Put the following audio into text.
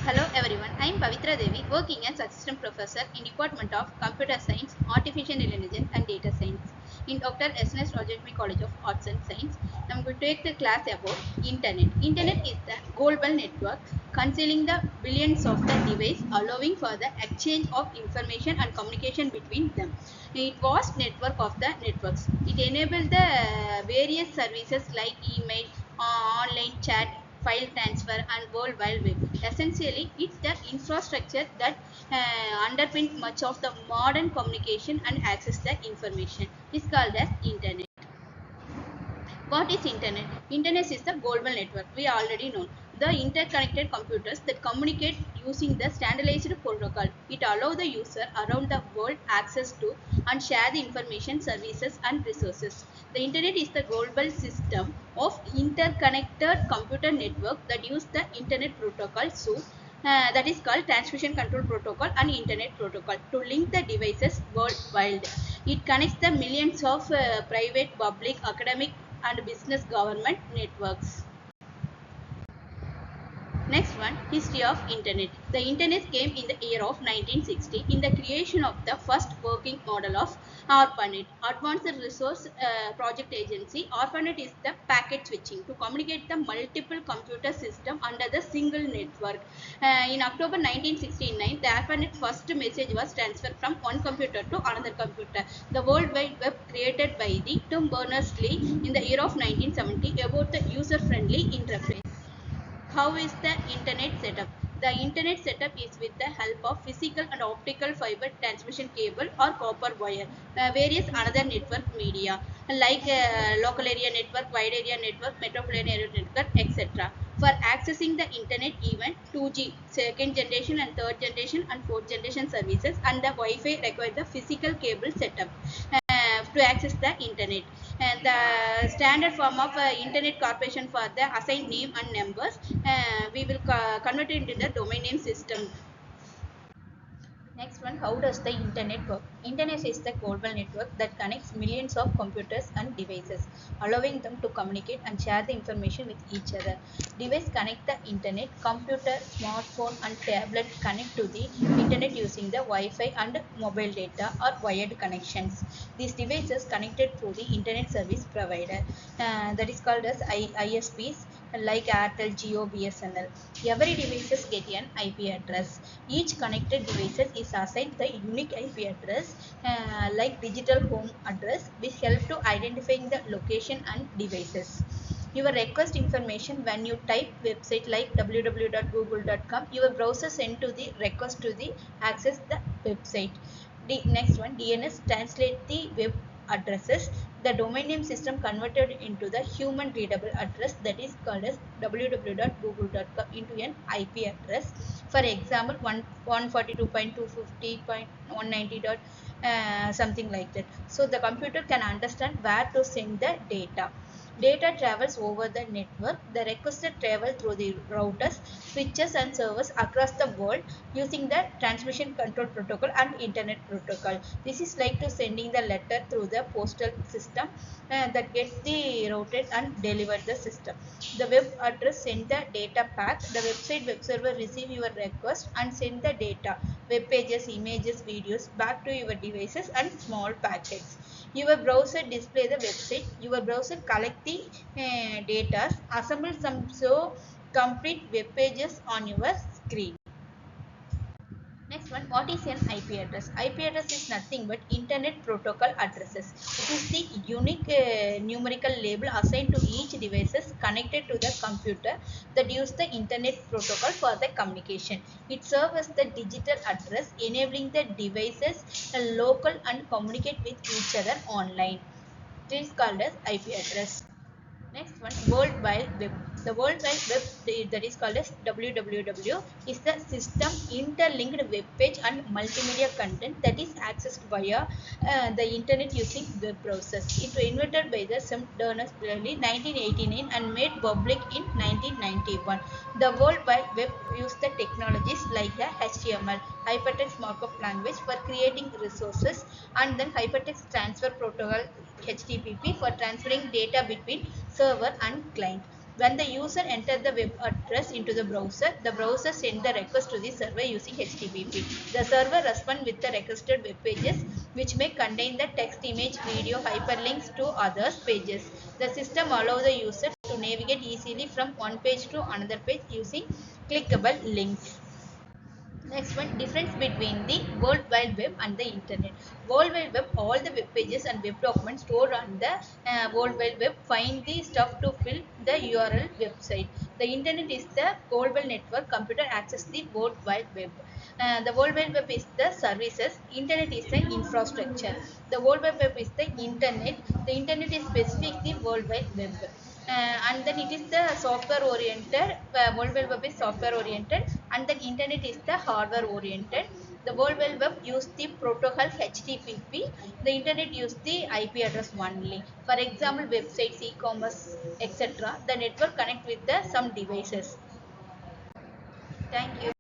Hello everyone, I am Pavitra Devi, working as Assistant Professor in Department of Computer Science, Artificial Intelligence and Data Science in Dr. S.N.S. Rajashri College of Arts and Science. I am going to take the class about Internet. Internet is the global network concealing the billions of the devices, allowing for the exchange of information and communication between them. It vast network of the networks. It enables the various services like email, online chat, file transfer and World Wide Web. Essentially, it's the infrastructure that underpins much of the modern communication and access the information. It's called as Internet. What is Internet? Internet is the global network. We already know the interconnected computers that communicate using the standardized protocol. It allows the user around the world access to and share the information, services, and resources. The Internet is the global system of interconnected computer network that use the Internet protocol. So, that is called transmission control protocol and internet protocol to link the devices worldwide. It connects the millions of private, public, academic and business government networks. Next one, history of internet. The internet came in the year of 1960 in the creation of the first working model of ARPANET, Advanced Resource Project Agency. ARPANET is the packet switching to communicate the multiple computer system under the single network. In October 1969, the ARPANET first message was transferred from one computer to another computer. The World Wide Web created by the Tim Berners-Lee in the year of 1970 about the user-friendly interface. How is the internet setup? The internet setup is with the help of physical and optical fiber transmission cable or copper wire, various other network media like local area network, wide area network, metropolitan area network, etc. For accessing the internet, even 2G, second generation and third generation and fourth generation services, and the Wi-Fi require the physical cable setup to access the internet. And the standard form of internet corporation for the assigned name and numbers, we will convert it into the domain name system. Next one, how does the internet work? Internet is the global network that connects millions of computers and devices, allowing them to communicate and share the information with each other. Device connect the internet, computer, smartphone and tablet connect to the internet using the Wi-Fi and mobile data or wired connections. These devices connected through the internet service provider, that is called as ISPs like Airtel, Jio, BSNL. Every devices get an IP address. Each connected devices is assigned the unique IP address like digital home address, which help to identifying the location and devices. Your request information when you type website like www.google.com, your browser send to the request to the access the website. The next one, DNS translate the web addresses. The domain name system converted into the human readable address, that is called as www.google.com into an IP address. For example, 142.250.190. Something like that. So the computer can understand where to send the data. Data travels over the network. The requested travel through the routers, switches and servers across the world using the transmission control protocol and internet protocol. This is like to sending the letter through the postal system that gets the routed and delivered the system. The web address send the data pack. The website web server receive your request and send the data, web pages, images, videos back to your devices and small packets. Your browser display the website. Your browser collect the data, assemble some so complete web pages on your screen. Next one, what is an IP address? IP address is nothing but internet protocol addresses. It is the unique numerical label assigned to each devices connected to the computer that use the internet protocol for the communication. It serves as the digital address enabling the devices local and communicate with each other online. It is called as IP address. Next one, World Wide Web. The World Wide Web, that is called as WWW, is the system interlinked web page and multimedia content that is accessed via the internet using web browsers. It was invented by the Tim Berners-Lee in 1989 and made public in 1991. The World Wide Web used the technologies like the HTML, Hypertext Markup Language for creating resources, and then Hypertext Transfer Protocol HTTP for transferring data between server and client. When the user enters the web address into the browser sends the request to the server using HTTP. The server responds with the requested web pages, which may contain the text, image, video, hyperlinks to other pages. The system allows the user to navigate easily from one page to another page using clickable links. Next one, difference between the World Wide Web and the Internet. World Wide Web, all the web pages and web documents stored on the World Wide Web find the stuff to fill the URL website. The Internet is the global network computer access the World Wide Web. The World Wide Web is the services. Internet is the infrastructure. The World Wide Web is the Internet. The Internet is specific the World Wide Web. And then it is the software oriented. World Wide Web is software oriented, and then Internet is the hardware oriented. The World Wide Web use the protocol HTTP. The Internet use the IP address only. For example, websites, e-commerce, etc. The network connect with the some devices. Thank you.